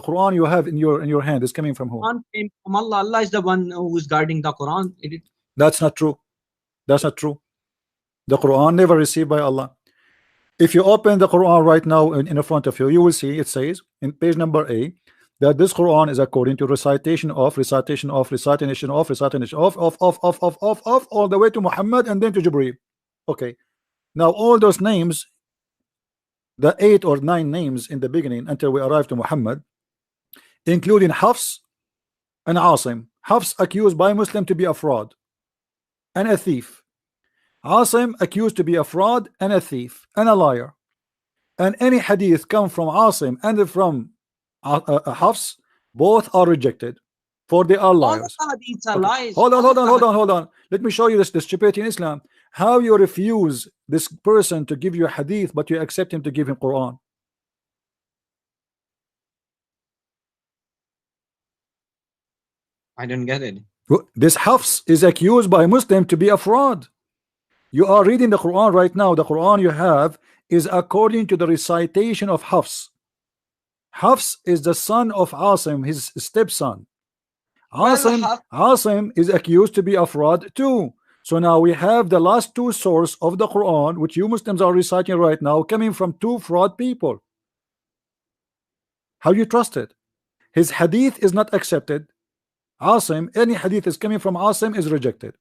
The Quran you have in your hand is coming from who? Quran came from Allah. Allah is the one who is guarding the Quran. That's not true. That's not true. The Quran never received by Allah. If you open the Quran right now in front of you, you will see it says in page number A that this Quran is according to recitation of all the way to Muhammad and then to Jibreel. Okay, now all those names, the 8 or 9 names in the beginning until we arrive to Muhammad, including Hafs and Asim. Hafs accused by Muslim to be a fraud and a thief. Asim accused to be a fraud and a thief and a liar. And any hadith come from Asim and from Hafs, both are rejected, for they are liars. All the hadiths are Okay. lies. Hold on. Let me show you this stupidity in Islam. How you refuse this person to give you a hadith, but you accept him to give him Quran. I don't get it. This Hafs is accused by Muslim to be a fraud. You are reading the Quran right now. The Quran you have is according to the recitation of Hafs. Hafs is the son of Asim, his stepson. Asim is accused to be a fraud too. So now we have the last 2 sources of the Quran, which you Muslims are reciting right now, coming from 2 fraud people. How do you trust it? His hadith is not accepted. Asim, any hadith is coming from Asim is rejected.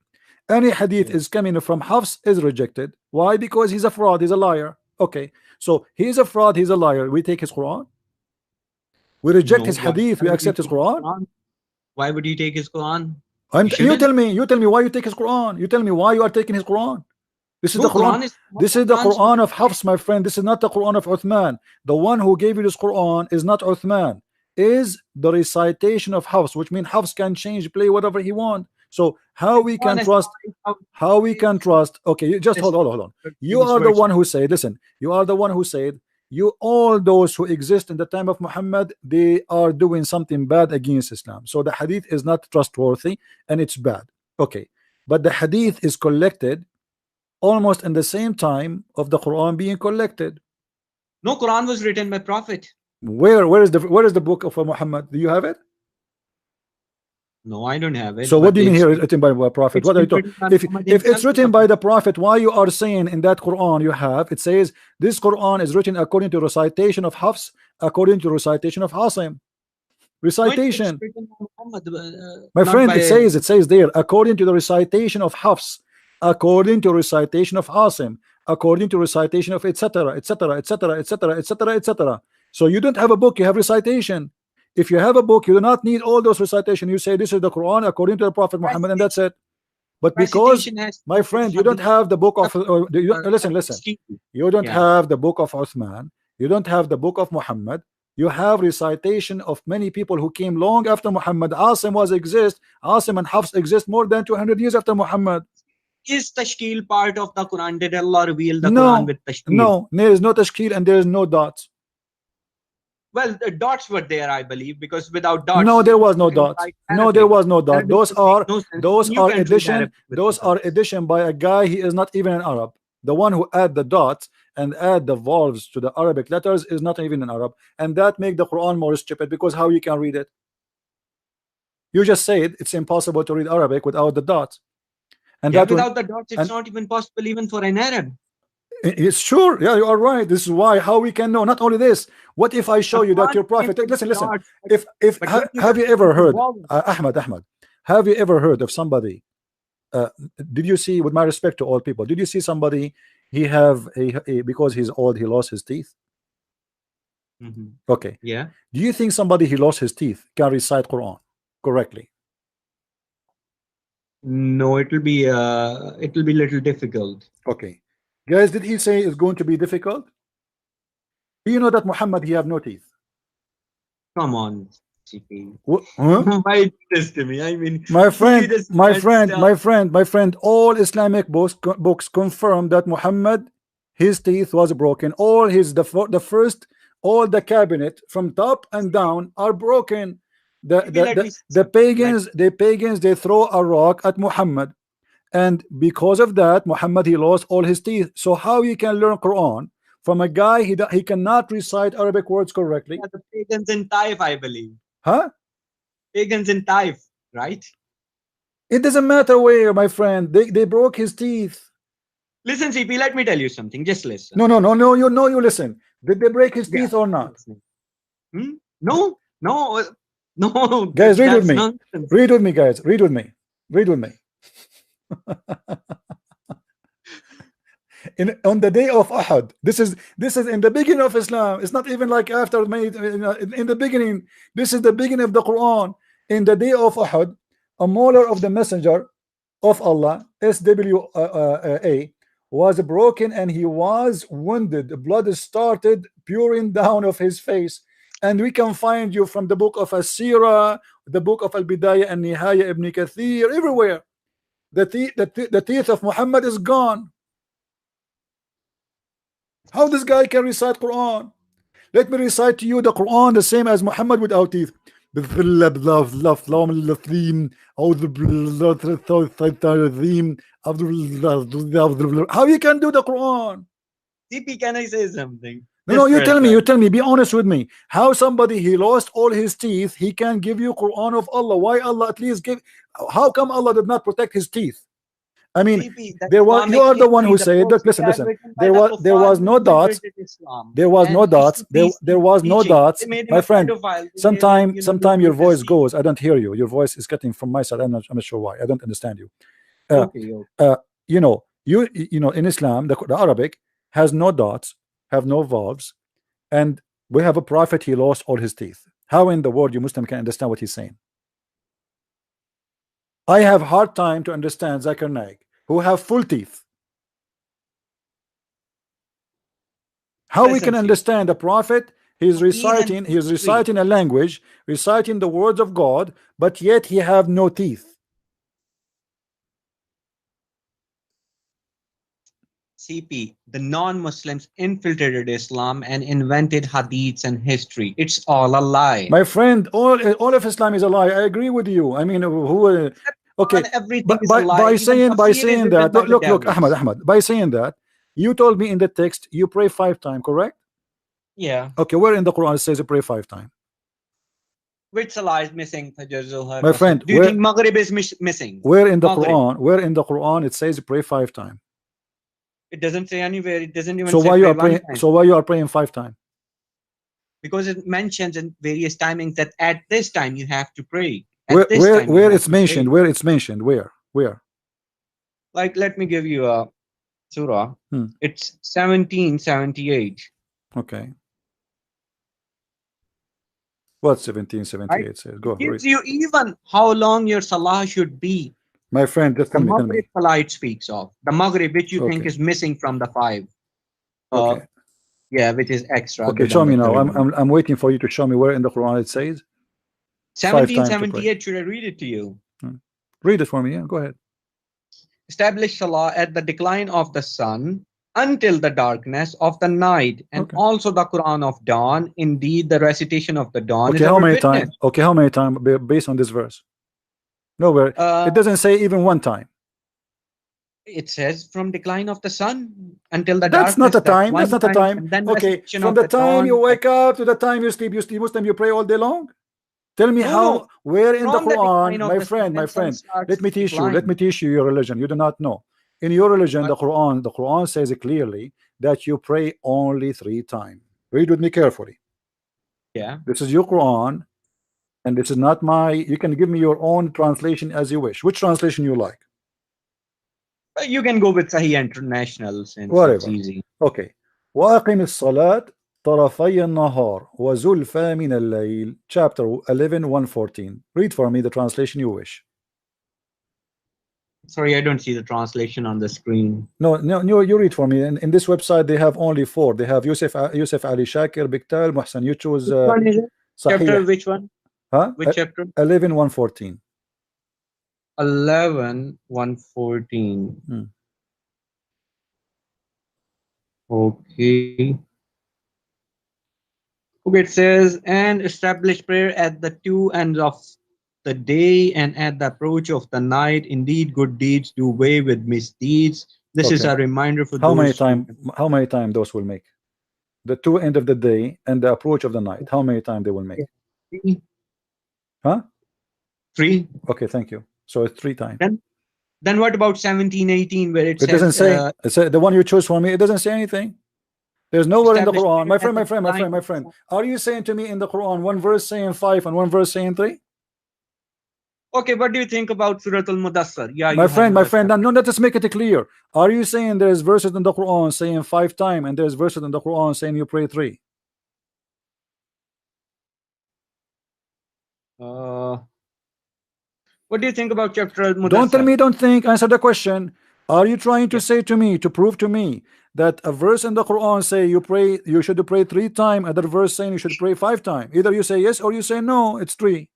Any hadith is coming from Hafs is rejected. Why? Because he's a fraud, he's a liar. Okay, so he's a fraud, he's a liar. We take his Quran. We reject his hadith. We accept his Quran. Why would you take his Quran? You tell me why you take his Quran. You tell me why you are taking his Quran. This is the Quran. This is the Quran of Hafs, my friend. This is not the Quran of Uthman. The one who gave you this Quran is not Uthman. Is the recitation of Hafs, which means Hafs can change, play whatever he wants. So how we can trust? How we can trust? Okay, you just hold on. You are the one who said. Listen, you are the one who said. You all those who exist in the time of Muhammad, they are doing something bad against Islam. So the hadith is not trustworthy and it's bad. Okay, but the hadith is collected almost in the same time of the Quran being collected. No, Quran was written by Prophet. Where is the book of Muhammad? Do you have it? No, I don't have it. So what do you mean here is written by a prophet? What are you talking? If it's written by the prophet, why you are saying in that Quran you have, it says this Quran is written according to recitation of Hafs, according to recitation of Asim. Recitation. My friend, it says there, according to the recitation of Hafs, according to recitation of Asim, according to recitation of etc. So you don't have a book, you have recitation. If you have a book, you do not need all those recitation. You say this is the Quran according to the Prophet Muhammad, and that's it. But because, my friend, you don't have the book of listen. You don't have the book of Uthman. You don't have the book of Muhammad. You have recitation of many people who came long after Muhammad. Asim and Hafs exist more than 200 years after Muhammad. Is tashkil part of the Quran? Did Allah reveal the Quran with tashkil? No, there is no tashkil and there is no dots. Well, the dots were there, I believe, because without dots, no, there was no dots. No, there was no dot. Those are addition. Those are addition by a guy. He is not even an Arab. The one who add the dots and add the vowels to the Arabic letters is not even an Arab, and that make the Quran more stupid. Because how you can read it? You just said it's impossible to read Arabic without the dots, and without the dots, it's not even possible even for an Arab. It's sure, yeah, you are right. This is why how we can know. Not only this, what if I show you that your prophet? Listen. Have you ever heard, Ahmad? Have you ever heard of somebody? Did you see, with my respect to all people, did you see somebody? He have because he's old, he lost his teeth. Okay. Yeah. Do you think somebody he lost his teeth can recite Quran correctly? No, it will be a little difficult. Okay. Guys, did he say it's going to be difficult? Do you know that Muhammad he have no teeth? Come on, CP. Huh? Why this to me? I mean, my friend, all Islamic books confirm that Muhammad, his teeth was broken. All the cabinet from top and down are broken. The pagans they throw a rock at Muhammad. And because of that, Muhammad he lost all his teeth. So how you can learn Quran from a guy he cannot recite Arabic words correctly. Yeah, the pagans in Taif, I believe. Huh? Pagans in Taif, right? It doesn't matter where, my friend. They broke his teeth. Listen, CP, let me tell you something. Just listen. No, you listen. Did they break his teeth or not? No. Guys, read with me. Nonsense. Read with me, guys. Read with me. Read with me. On the day of Uhud, this is in the beginning of Islam. It's not even like after in the beginning. This is the beginning of the Quran. In the day of Uhud, a molar of the messenger of Allah, SWA, was broken and he was wounded. Blood started pouring down of his face. And we can find you from the book of As-Sirah, the book of Al-Bidayah and Nihaya, Ibn Kathir, everywhere. The teeth of Muhammad is gone. How this guy can recite Quran? Let me recite to you the Quran the same as Muhammad without teeth. How you can do the Quran? CP, can I say something? No, you tell me, be honest with me. How somebody he lost all his teeth, he can give you Quran of Allah? Why Allah at least give? How come Allah did not protect his teeth? I mean, there was, you are the one who said, look, listen, there was no dots. There was no dots. There was no dots. My friend, sometime your voice goes. I don't hear you. Your voice is getting from my side. I'm not sure why. I don't understand you. You know, in Islam, the Arabic has no dots, have no vowels, and we have a prophet, he lost all his teeth. How in the world you Muslim can understand what he's saying? I have hard time to understand Zakir Naik, who have full teeth. How we can understand the prophet? He's reciting a language, reciting the words of God, but yet he have no teeth. CP, the non-Muslims infiltrated Islam and invented hadiths and history. It's all a lie. My friend, all of Islam is a lie. I agree with you. I mean, who? Okay, by saying that, look, Ahmad, by saying that, you told me in the text you pray 5 times, correct? Yeah. Okay, where in the Quran it says you pray 5 times? Which salah is missing? My friend, do you think Maghrib is missing? Where in the Quran? Where in the Quran it says you pray 5 times? It doesn't say anywhere. It doesn't even. So why you are praying? So why you are praying 5 times? Because it mentions in various timings that at this time you have to pray. Where it's mentioned? Where it's mentioned? Where? Like, let me give you a surah. It's 1778. Okay. What 1778 says? Go. It gives you even how long your salah should be. My friend, just tell me. Maghrib salah it speaks of. The Maghrib, which you think is missing from the 5. Okay. Yeah, which is extra. Okay, show me now. I'm waiting for you to show me where in the Quran it says. 1778. Should I read it to you? Read it for me. Yeah, go ahead. Establish salah at the decline of the sun until the darkness of the night, and also the Quran of dawn. Indeed, the recitation of the dawn. Okay, how many times? Okay, how many times based on this verse? Nowhere. It doesn't say even 1 time. It says from decline of the sun until the darkness. That's not a time. That's not a time. Okay, from the time you wake up to the time you sleep, Muslim, you pray all day long. Tell me how. Where in the Quran, my friend? Let me teach you. Let me teach you your religion. You do not know. In your religion, the Quran says clearly that you pray only 3 times. Read with me carefully. Yeah. This is your Quran. And this is not my. You can give me your own translation as you wish. Which translation you like? You can go with Sahih International since it's easy. Okay. وَأَقِمِ الصَّلَاةِ طَرَفَيَ النَّهَارِ وَزُلْفَى مِنَ اللَّيْلِ. Chapter 11, 114. Read for me the translation you wish. Sorry, I don't see the translation on the screen. No, you read for me. In this website, they have only 4. They have Yusuf Ali Shakir, Biktal, Muhsan. You choose. Which one is it? Chapter, which one? Huh? Which chapter? 11, 114. 11, 114. Okay. Okay, it says, and establish prayer at the 2 ends of the day and at the approach of the night. Indeed, good deeds do away with misdeeds. This is a reminder for how many times those will make? the two end of the day and the approach of the night? How many times they will make? Huh? 3. Okay, thank you. So it's 3 times. Then what about 17, 18, where it says, doesn't say. It's the one you choose for me. It doesn't say anything. There's nowhere in the Quran. My friend. Are you saying to me in the Quran one verse saying 5 and one verse saying 3? Okay, what do you think about Surah Al-Mudassar? Yeah, my friend. No, let us make it clear. Are you saying there's verses in the Quran saying 5 times and there's verses in the Quran saying you pray 3? What do you think about chapter Al-Mudassar? Don't tell me don't think. Answer the question. Are you trying to say to me, to prove to me, that a verse in the Quran say you should pray 3 times, other verse saying you should pray 5 times? Either you say yes or you say no, it's 3.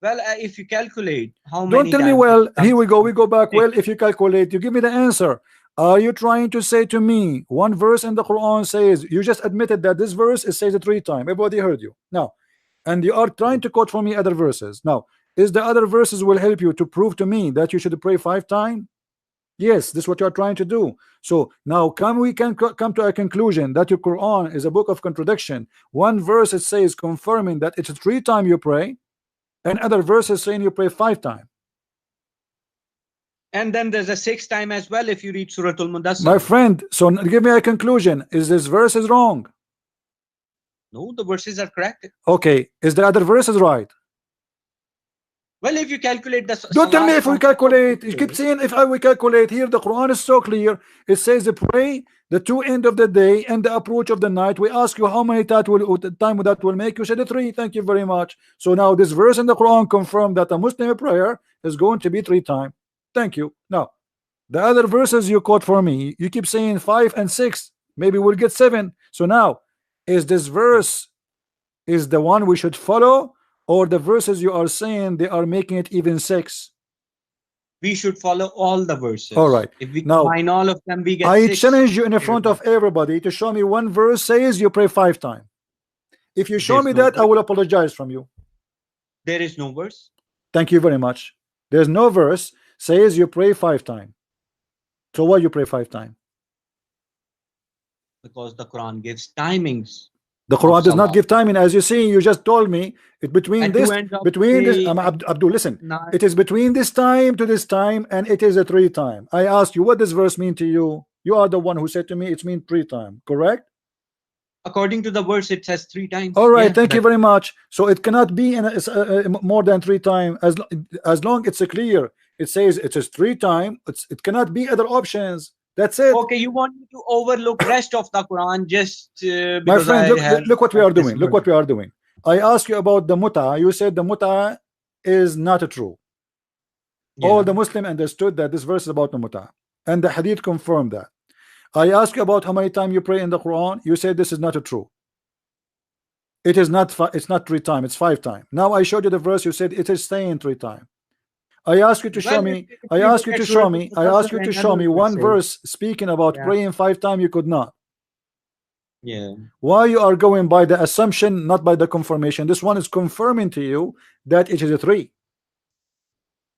Well, if you calculate how many Don't tell me, well, here we go back. Well, if you calculate, you give me the answer. Are you trying to say to me one verse in the Quran says, you just admitted that this verse it says it 3 times, everybody heard you now, and you are trying to quote for me other verses. Now, is the other verses will help you to prove to me that you should pray 5 times? Yes, this is what you are trying to do. So now we can come to a conclusion that your Quran is a book of contradiction. One verse it says confirming that it's 3 times you pray, and other verses saying you pray 5 times. And then there's a 6th time as well if you read Surah Al-Mudassar. My friend, so give me a conclusion. Is this verse is wrong? No, the verses are correct. Okay, is the other verses right? Well, if you calculate the don't tell me if we calculate. You keep saying if we calculate. Here the Quran is so clear. It says pray the 2 end of the day and the approach of the night. We ask you how many time that will make. You said 3. Thank you very much. So now this verse in the Quran confirmed that a Muslim prayer is going to be 3 times. Thank you. Now the other verses you quote for me, you keep saying 5 and 6. Maybe we'll get 7. So now is this verse is the one we should follow, or the verses you are saying they are making it even 6? We should follow all the verses. All right. If we now, combine all of them, we get I 6. challenge you in front of everybody to show me one verse says you pray 5 times. If you show me that, I will apologize from you. There is no verse. Thank you very much. There's no verse says you pray 5 times. So why you pray 5 times? Because the Quran gives timings. The Quran does not give timing. As you see, you just told me it between this Abdul, listen, it is between this time to this time, and it is a 3 times. I asked you what does verse mean to you. You are the one who said to me it means 3 times, correct? According to the verse, it says 3 times. All right, thank you very much. So it cannot be more than 3 times as long it's clear. It says it is 3 times. It cannot be other options. That's it. Okay, you want me to overlook rest of the Quran just because my friend, look what we are doing. Look what we are doing. I asked you about the muta. You said the muta is not true. Yeah. All the Muslim understood that this verse is about the muta, and the hadith confirmed that. I asked you about how many times you pray in the Quran. You said this is not true. It is not. It's not 3 times. It's 5 times. Now I showed you the verse. You said it is saying 3 times. I ask you to show me. I ask you to show me. I ask you to show me one verse speaking about praying 5 times. You could not. Yeah. Why you are going by the assumption, not by the confirmation? This one is confirming to you that it is a 3.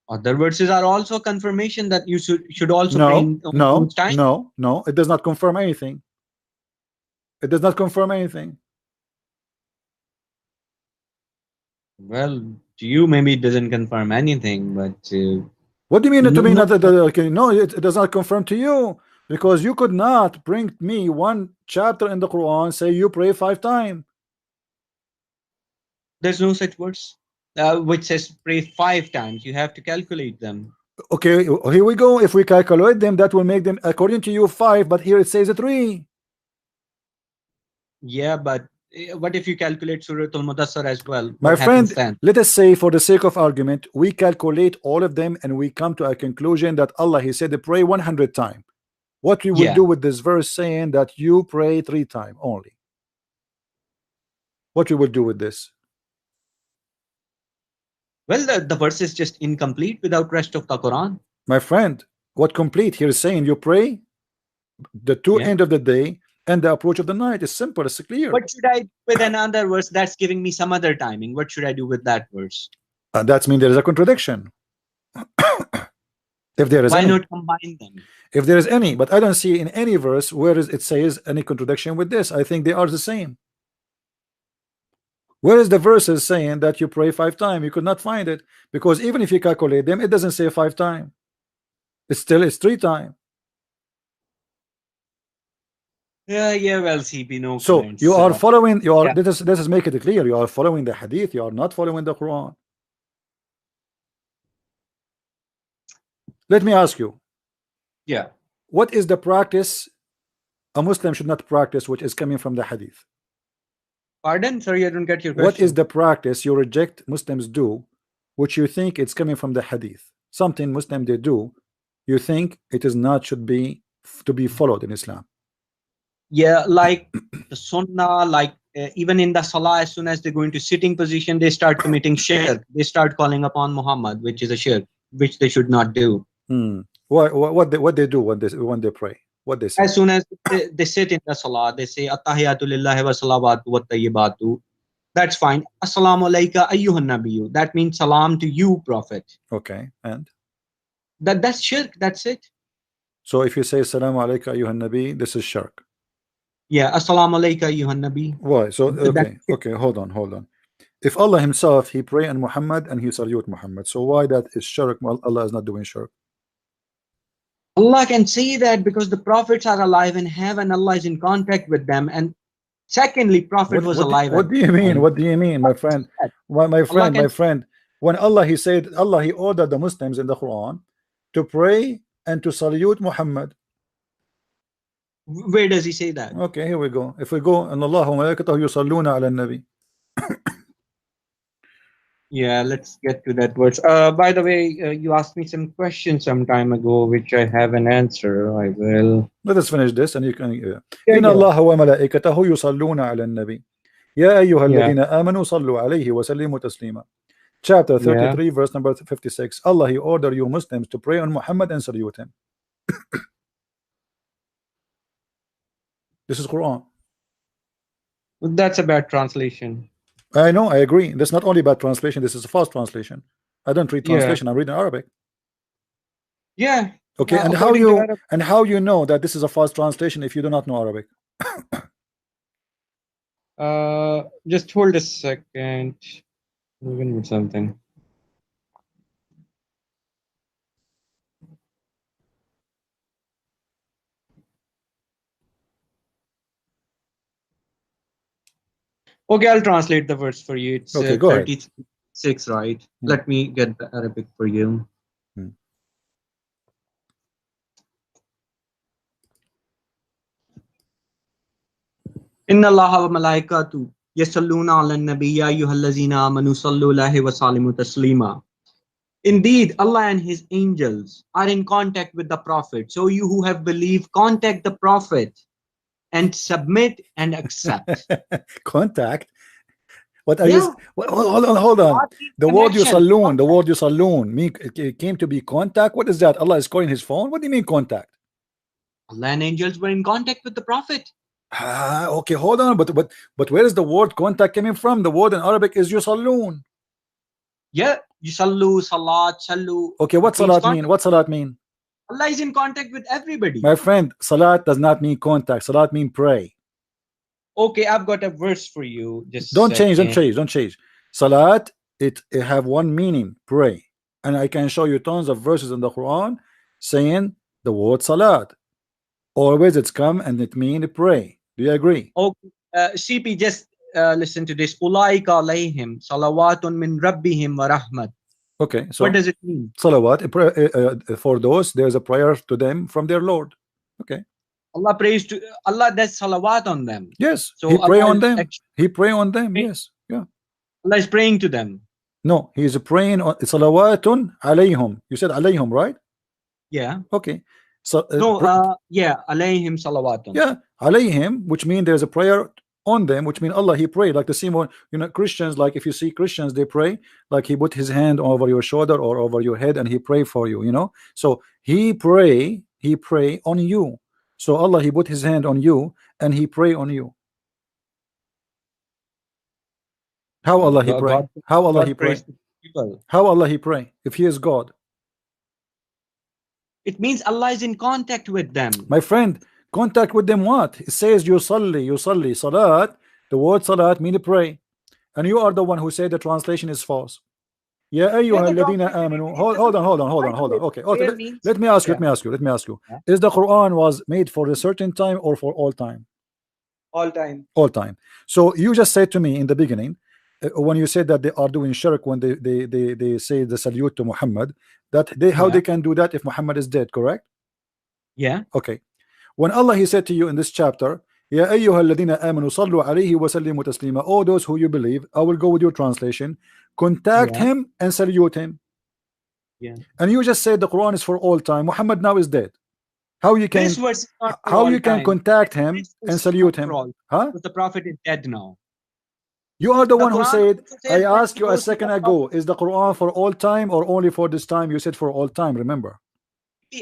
Other verses are also confirmation that you should also pray time. No. It does not confirm anything. It does not confirm anything. Well, to you maybe it doesn't confirm anything, but what do you mean to me not okay, no, it does not confirm to you, because you could not bring me one chapter in the Quran say you pray 5 times. There's no such verse which says pray 5 times. You have to calculate them. Okay, here we go. If we calculate them, that will make them according to you 5, but here it says 3. Yeah, but what if you calculate Surah Al-Mudassar as well? My friend, let us say for the sake of argument, we calculate all of them and we come to a conclusion that Allah, He said pray 100 times. What we will do with this verse saying that you pray 3 times only? What we will do with this? Well, the verse is just incomplete without rest of the Quran. My friend, what complete? Here is saying you pray the 2 end of the day and the approach of the night. Is simple, it's clear. What should I do with another verse that's giving me some other timing? What should I do with that verse? That means there is a contradiction. If there is why not combine them? If there is any, but I don't see in any verse where it says any contradiction with this. I think they are the same. Where is the verses saying that you pray 5 times? You could not find it, because even if you calculate them, it doesn't say 5 times. It's 3 times. Yeah, well, CP, no So comments. you are following, yeah. this is make it clear, you are following the hadith, you are not following the Quran. Let me ask you, Yeah, what is the practice a Muslim should not practice which is coming from the hadith? pardon, sorry, I don't get your question. What is the practice you reject Muslims do which you think it's coming from the hadith? Something Muslim they do, you think it is not should be to be followed in Islam? Yeah, like the sunnah, like even in the salah, as soon as they go into sitting position, they start committing shirk. They start calling upon Muhammad, which is a shirk, which they should not do. What they do when they pray? What they say? As soon as they sit in the salah, they say At-tahiyatu lillahi wa salawatu wa tayyibatu. That's fine. Assalamu alayka ayyuhan nabiyyu. That means salam to you, Prophet. Okay, and that's shirk. That's it. So if you say Assalamu alayka ayyuhan nabi, this is shirk. Yeah, Assalamu alayka ayyuhan nabi. Why? So okay, hold on. If Allah himself he pray on Muhammad and he salute Muhammad, so why that is shirk? Well, Allah is not doing shirk. Allah can say that because the prophets are alive in heaven, Allah is in contact with them, and secondly, Prophet was alive. What do you mean? What do you mean, my friend? My friend, when Allah he said, Allah he ordered the Muslims in the Quran to pray and to salute Muhammad. Where does he say that? Okay, here we go. If we go, and Allah wa malaikatahu yusalluna ala nabi. Yeah, let's get to that verse. By the way, you asked me some questions some time ago, which I have an answer. I will. Let us finish this, and you can. Inna Allah wa malaikatahu yusalluna ala nabi. Ya ayyuhalladhina amanu sallu alayhi wa sallimu taslima. Chapter 33, verse number 56. Allah he ordered you Muslims to pray on Muhammad and salute him. This is Quran. That's a bad translation. I know, I agree. That's not only bad translation, this is a false translation. I don't read translation, I'm reading Arabic. Yeah. Okay, and how you know that this is a false translation if you do not know Arabic? Just hold a second. I'm going with something. Okay, I'll translate the verse for you. It's okay, go 36, right? Let me get the Arabic for you. Inna Allaha wa malaikatu yasalluna ala nabi ya ayyuhallazina amanu sallu alayhi wa sallimu taslima. Indeed, Allah and his angels are in contact with the Prophet. So you who have believed, contact the Prophet and submit and accept. Contact? What are you? Hold on. The word yusallun mean it came to be contact. What is that? Allah is calling his phone? What do you mean contact? Allah and angels were in contact with the Prophet. Okay, hold on. But where is the word contact coming from? The word in Arabic is yusallun. Yeah, yusallu, salat, sallu. Okay, what salat mean? What salat mean? Allah is in contact with everybody. My friend, salat does not mean contact. Salat mean pray. Okay, I've got a verse for you. Just don't change. Salat, it have one meaning, pray. And I can show you tons of verses in the Quran saying the word salat. Always it's come and it mean pray. Do you agree? Okay, CP, just listen to this. Ulaika alayhim salawatun min rabbihim wa rahmat. Okay, so what does it mean? Salawat, for those, there's a prayer to them from their Lord. Okay. Allah prays to Allah, does salawat on them. Yes. So he pray on them. He pray on them. Yes. Yeah. Allah is praying to them. No, he is praying on salawatun alayhim. You said alayhim, right? Yeah. Okay. So yeah, alayhim salawatun. Yeah, alayhim, which means there's a prayer on them, which means Allah he prayed, like the same one, Christians, like if you see Christians, they pray like he put his hand over your shoulder or over your head and he pray for you, so he pray on you. So Allah he put his hand on you and he pray on you. How Allah he pray? How Allah he pray? How Allah he pray if he is God? It means Allah is in contact with them. My friend, contact with them what? It says yusalli. Salat, the word salat means pray. And you are the one who said the translation is false. Ya ayyuha alladhina amanu. Hold on. Okay. Let me ask you. Yeah. Is the Quran was made for a certain time or for all time? All time. All time. So you just said to me in the beginning, when you said that they are doing shirk when they say the salute to Muhammad, that how they can do that if Muhammad is dead, correct? Yeah. Okay. When Allah he said to you in this chapter, Ya ayyuha alladhina amanu sallu alayhi wa sallimu taslima, all those who you believe, I will go with your translation, contact him and salute him. Yeah. And you just said the Quran is for all time. Muhammad now is dead. How you can contact him and salute him? Huh? The Prophet is dead now. You are the one who said, I asked you a second ago, is the Quran for all time or only for this time? You said for all time, remember?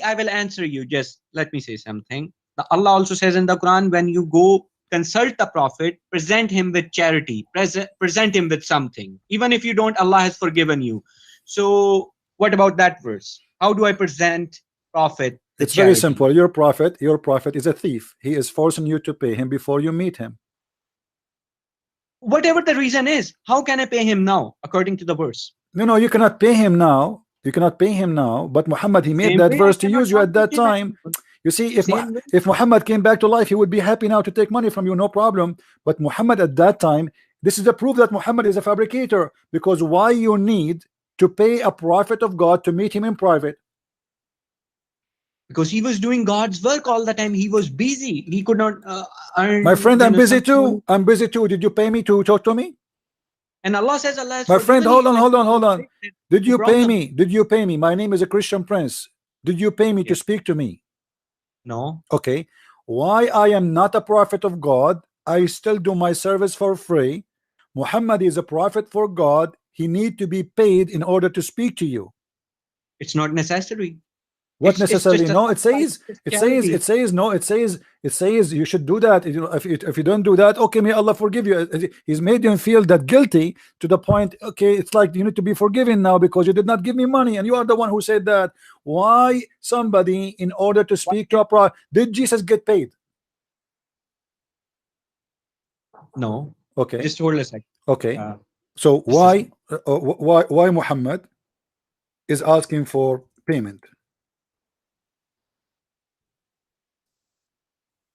I will answer you. Just let me say something. Allah also says in the Quran, when you go consult the Prophet, present him with charity, present him with something. Even if you don't, Allah has forgiven you. So what about that verse? How do I present Prophet? It's very simple. Your prophet is a thief. He is forcing you to pay him before you meet him. Whatever the reason is, how can I pay him now according to the verse? No, you cannot pay him now. You cannot pay him now. But Muhammad, he made that verse to use you at that time. You see, if Muhammad came back to life, he would be happy now to take money from you, no problem. But Muhammad at that time, this is the proof that Muhammad is a fabricator. Because why you need to pay a prophet of God to meet him in private? Because he was doing God's work all the time. He was busy. He could not earn. My friend, I'm busy too. I'm busy too. Did you pay me to talk to me? And Allah says, Allah. My friend, hold on. Did you pay me? Did you pay me? My name is a Christian prince. Did you pay me to speak to me? No. Okay. Why I am not a prophet of God? I still do my service for free. Muhammad is a prophet for God. He need to be paid in order to speak to you. It's not necessary. What necessarily? No, it says you should do that. If you don't do that, okay, may Allah forgive you. He's made him feel that guilty to the point, okay, it's like you need to be forgiven now because you did not give me money, and you are the one who said that. Why somebody, in order to speak to a prophet, did Jesus get paid? No. Okay. Just hold a second. Okay. So why Muhammad is asking for payment?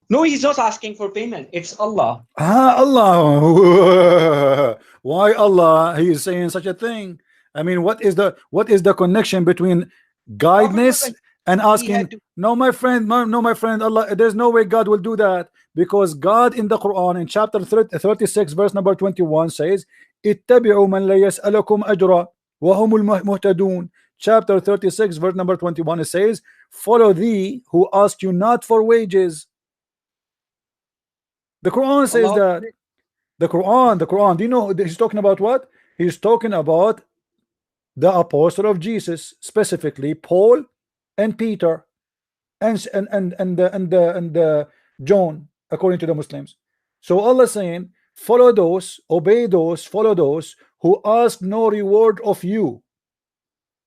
No, he's not asking for payment. It's Allah. Allah. Why Allah? He is saying such a thing. I mean, what is the connection between guidance and asking? No, my friend. Allah. There's no way God will do that, because God in the Quran in chapter 36 verse number 21 says, "Ittabi'u man la yas'alukum ajra wa humul muhtadun." Chapter 36 verse number 21 it says, "Follow thee who ask you not for wages." The Quran says that. The Quran. Do you know he's talking about what? He's talking about the apostle of Jesus, specifically Paul and Peter and John, according to the Muslims. So Allah saying, follow those, obey those, follow those who ask no reward of you.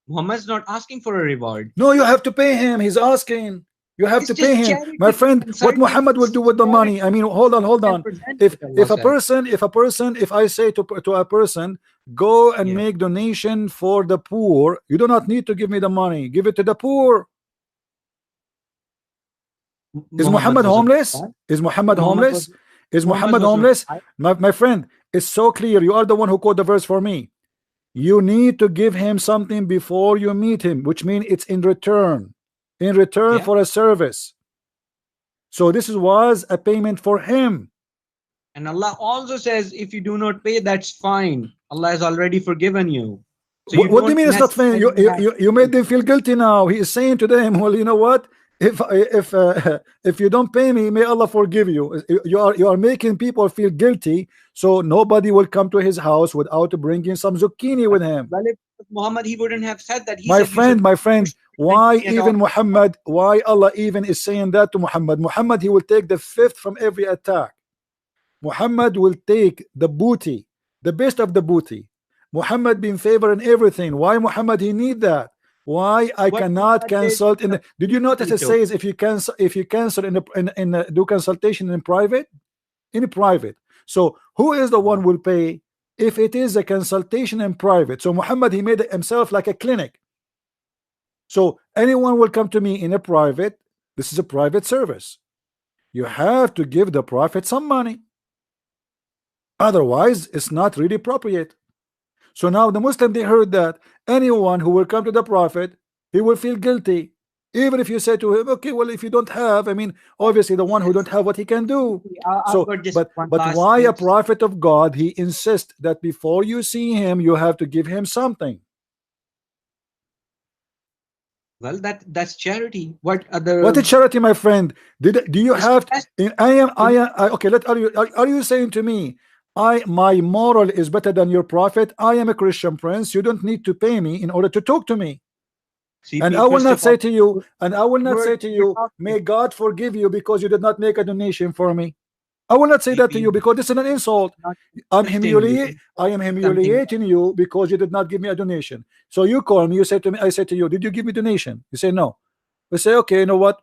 Muhammad's not asking for a reward. No, you have to pay him. He's asking. You have to pay him, my friend. What Muhammad will do with the money? I mean, hold on. If I say to a person, go and make donation for the poor, you do not need to give me the money. Give it to the poor. Is Muhammad homeless? Is Muhammad homeless? Is Muhammad homeless? My friend, it's so clear. You are the one who quote the verse for me. You need to give him something before you meet him, which means it's in return. For a service. So this was a payment for him. And Allah also says, if you do not pay, that's fine. Allah has already forgiven you. So what do you mean it's not fine? You made them feel guilty now. He is saying to them, well, you know what? If you don't pay me, may Allah forgive you. You are making people feel guilty, so nobody will come to his house without bringing some zucchini with him. Well, if Muhammad, he wouldn't have said that. My friend, why even Muhammad? Why Allah even is saying that to Muhammad? Muhammad, he will take the fifth from every attack. Muhammad will take the booty, the best of the booty. Muhammad be in favor in everything. Why Muhammad he need that? Why I cannot consult in the, did you notice it says if you cancel in do consultation in private? In private. So who is the one will pay if it is a consultation in private? So Muhammad, he made himself like a clinic. So anyone will come to me in a private. This is a private service. You have to give the prophet some money. Otherwise, it's not really appropriate. So now the Muslim, they heard that anyone who will come to the prophet, he will feel guilty. Even if you say to him, okay, well, if you don't have, I mean, obviously the one who don't have what he can do. So, but why a prophet of God, he insists that before you see him, you have to give him something. Well, that's charity. What is charity, my friend? Do you have? Okay. Are you saying to me, my moral is better than your prophet? I am a Christian prince. You don't need to pay me in order to talk to me. And I will not say to you, may God forgive you because you did not make a donation for me. I will not say that to you because this is an insult. I am humiliating you because you did not give me a donation. So you call me, you say to me, I say to you, did you give me donation? You say no. We say, okay, you know what?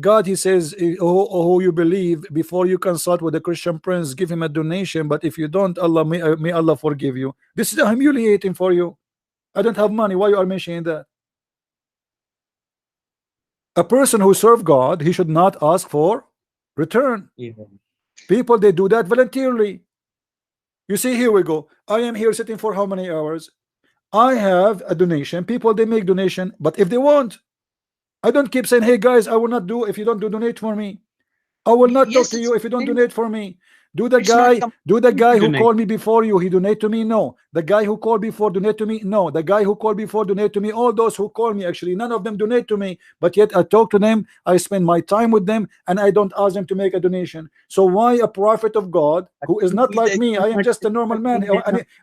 God, he says, oh, you believe before you consult with a Christian prince, give him a donation. But if you don't, Allah may Allah forgive you. This is humiliating for you. I don't have money. Why you are mentioning that? A person who serves God, he should not ask for return. People, they do that voluntarily. You see, here we go. I am here sitting for how many hours? I have a donation. People, they make donation, but if they want, I don't keep saying, hey guys, I will not do if you don't donate for me. I will not talk to you if you don't donate for me. Do the guy who called me before you, he donate to me? No. The guy who called before donate to me? No. The guy who called before donate to me? All those who call me, actually, none of them donate to me, but yet I talk to them, I spend my time with them, and I don't ask them to make a donation. So why a prophet of God who is not like me? I am just a normal man.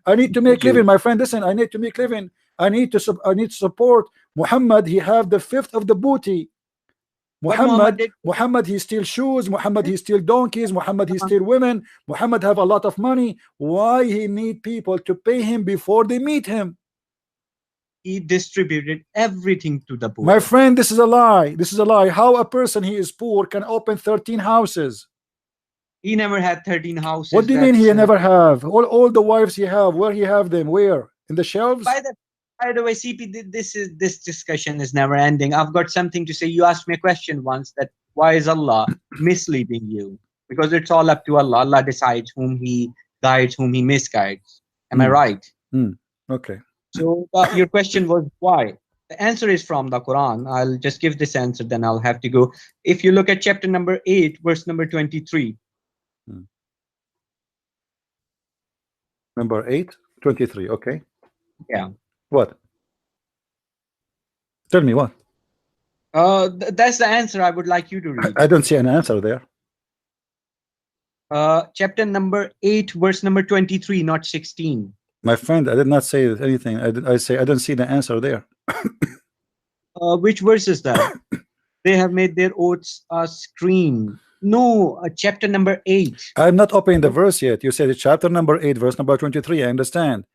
I need to make living, my friend. Listen, I need to make living. I need to support Muhammad. He have the fifth of the booty. Muhammad, he steals shoes. Muhammad, he steals donkeys. Muhammad, he steals women. Muhammad have a lot of money. Why he need people to pay him before they meet him? He distributed everything to the poor. My friend, this is a lie. This is a lie. How a person he is poor can open 13 houses? He never had 13 houses. What do you mean he never have? All the wives he have, where he have them? Where? In the shelves? By the way, CP, this discussion is never ending. I've got something to say. You asked me a question once that why is Allah misleading you? Because it's all up to Allah. Allah decides whom he guides, whom he misguides. Am I right? Okay. So your question was why? The answer is from the Quran. I'll just give this answer, then I'll have to go. If you look at chapter number 8, verse number 23. Number 8, 23. Okay. Yeah. What? Tell me what? That's the answer I would like you to read. I don't see an answer there. Chapter number 8, verse number 23, not 16. My friend, I did not say anything. I say I don't see the answer there. Which verse is that? They have made their oaths a screen. No, chapter number 8. I'm not opening the verse yet. You said chapter number 8, verse number 23. I understand.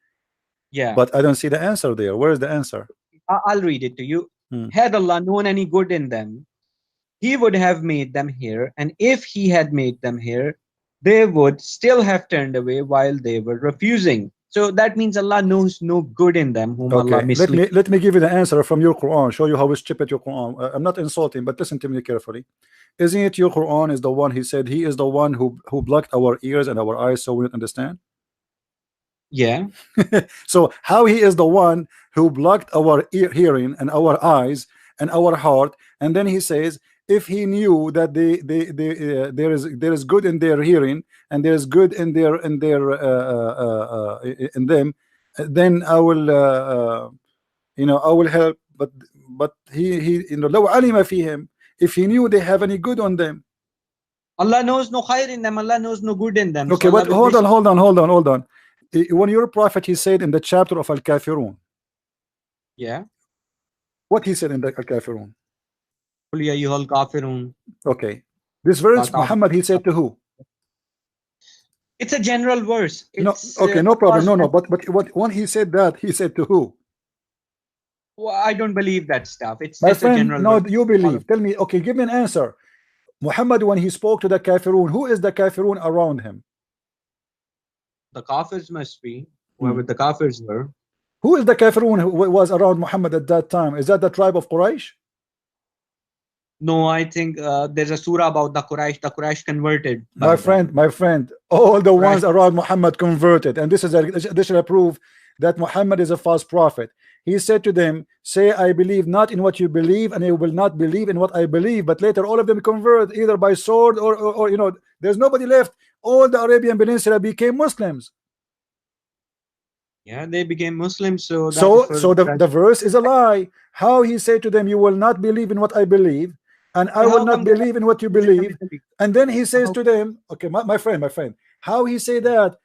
Yeah. But I don't see the answer there. Where is the answer? I'll read it to you. Had Allah known any good in them, he would have made them here. And if he had made them here, they would still have turned away while they were refusing. So that means Allah knows no good in them whom Allah misleads. Let me give you the answer from your Quran. Show you how stupid your Quran. I'm not insulting, but listen to me carefully. Isn't it your Quran is the one he said he is the one who blocked our ears and our eyes so we don't understand? Yeah. So how he is the one who blocked our hearing and our eyes and our heart, and then he says if he knew that there is good in their hearing and there is good in them, then I will I will help. But he لو علم فيهم, if he knew they have any good on them. Allah knows no khair in them. Allah knows no good in them. Okay, so but hold on. When your prophet, he said in the chapter of Al-Kafirun. Yeah. What he said in the Al-Kafirun? Qul ya ayyuhal kafirun. Okay. This verse, Muhammad, he said to who? It's a general verse. It's, no, okay, no problem. No. But when he said that, he said to who? Well, I don't believe that stuff. It's My just a friend, general no, word. you believe. Tell me, okay, give me an answer. Muhammad, when he spoke to the kafirun, who is the kafirun around him? The kafirs must be whoever the kafirs were. Who is the kafirun who was around Muhammad at that time? Is that the tribe of Quraysh? No, I think there's a surah about the Quraysh. The Quraysh converted. My friend, all the ones around Muhammad converted, and this is additional proof that Muhammad is a false prophet. He said to them, say I believe not in what you believe, and you will not believe in what I believe. But later all of them convert either by sword or you know, there's nobody left. All the Arabian Peninsula became Muslims. Yeah, they became Muslims. So the verse is a lie. How he said to them, you will not believe in what I believe, and I will not believe in what you believe. And then he says to them, okay, my friend, how he say that?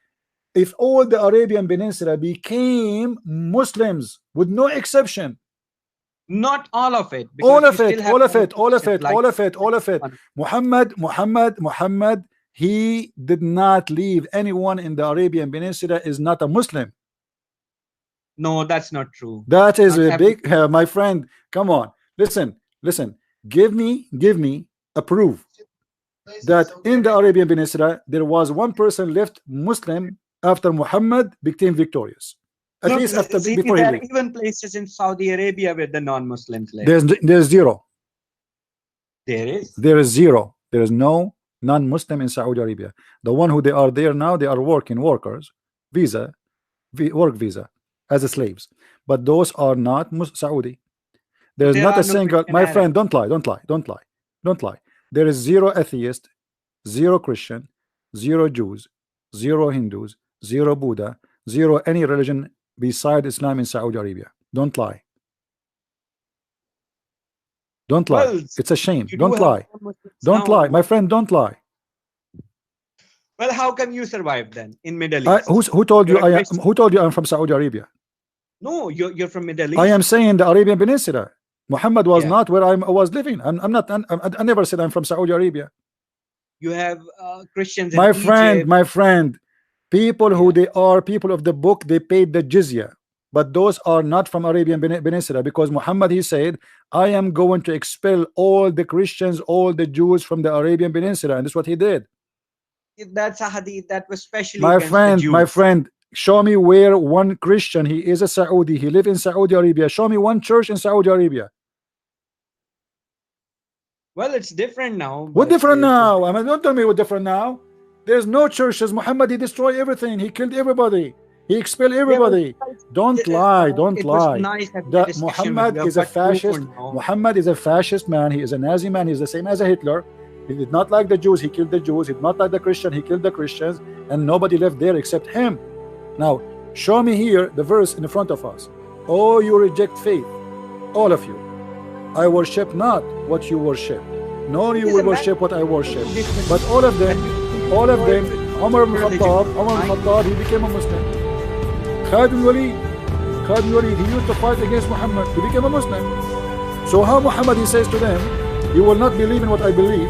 If all the Arabian Peninsula became Muslims with no exception, not all of it, all of it. Muhammad, he did not leave anyone in the Arabian Peninsula is not a Muslim. No, that's not true. That is a big, my friend. Come on, listen. Give me a proof that in the Arabian Peninsula there was one person left Muslim after Muhammad became victorious. At least after before there are even places in Saudi Arabia where the non-Muslims live. There's zero. There is zero. There is no non-Muslim in Saudi Arabia. The one who they are there now, they are working workers, work visa as slaves. But those are not Saudi. There is not a single. My friend, don't lie. There is zero atheist, zero Christian, zero Jews, zero Hindus, zero Buddha, zero any religion beside Islam in Saudi Arabia. Don't lie. Well, it's a shame. Don't lie. My friend, don't lie. Well, how come you survive then in Middle East? Who told you I'm from Saudi Arabia? No, you're from Middle East. I am saying the Arabian Peninsula. Muhammad was not where I was living. I'm not. I never said I'm from Saudi Arabia. You have Christians in my friend, people who they are people of the book, they paid the jizya, but those are not from Arabian Peninsula, because Muhammad, he said, I am going to expel all the Christians, all the Jews from the Arabian Peninsula, and that's what he did. That's a hadith that was specially my friend, show me where one Christian, he is a Saudi, he lives in Saudi Arabia, show me one church in Saudi Arabia. Well, it's different now. What different now? I mean, don't tell me what different now. There's no churches. Muhammad, he destroyed everything. He killed everybody. He expelled everybody. Don't lie. Nice Muhammad is a fascist. Muhammad is a fascist man. He is a Nazi man. He's the same as a Hitler. He did not like the Jews. He killed the Jews. He did not like the Christian. He killed the Christians. And nobody left there except him. Now, show me here the verse in front of us. Oh, you reject faith, all of you. I worship not what you worship, nor you will worship what I worship. But all of them, Umar ibn Khattab, he became a Muslim. Khalid ibn Walid, he used to fight against Muhammad, he became a Muslim. So how Muhammad, he says to them, you will not believe in what I believe,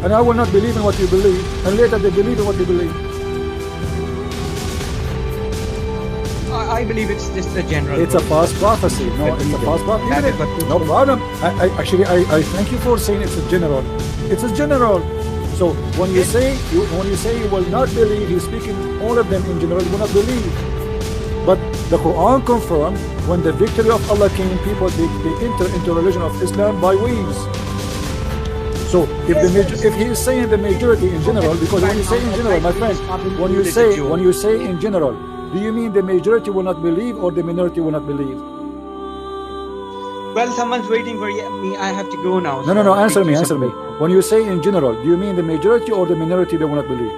and I will not believe in what you believe, and later they believe in what you believe. I believe it's just a general. It's a false prophecy. No, it's a false prophecy. No problem. I thank you for saying it's a general. It's a general. So when you say you will not believe, he's speaking all of them in general. You will not believe. But the Quran confirmed when the victory of Allah came, people they enter into religion of Islam by waves. So if he is saying the majority in general, because when you say in general, my friend, when you say in general, do you mean the majority will not believe or the minority will not believe? Well, someone's waiting for me. I have to go now. No. Answer me. When you say in general, do you mean the majority or the minority that will not believe?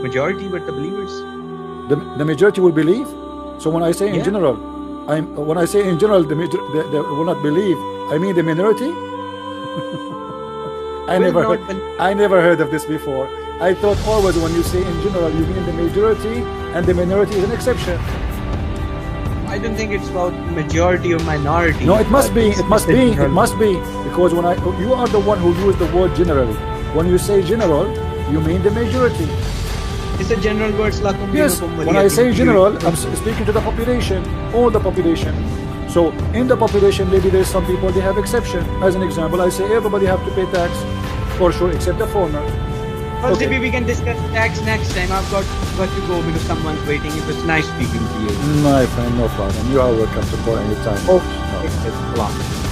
Majority, but the believers. The majority will believe. So when I say in general, when I say in general, the will not believe, I mean the minority. I never heard of this before. I thought always when you say in general, you mean the majority, and the minority is an exception. I don't think it's about majority or minority. No, it must be. Because when you are the one who used the word generally. When you say general, you mean the majority. It's a general word. Yes. When I say general, I'm speaking to the population, all the population. So in the population, maybe there's some people they have exception. As an example, I say everybody have to pay tax for sure, except the foreigner. Okay. Maybe we can discuss tax next time. I've got to go because someone's waiting. It was nice speaking to you. My friend, no problem. You are welcome to call anytime. Okay. No.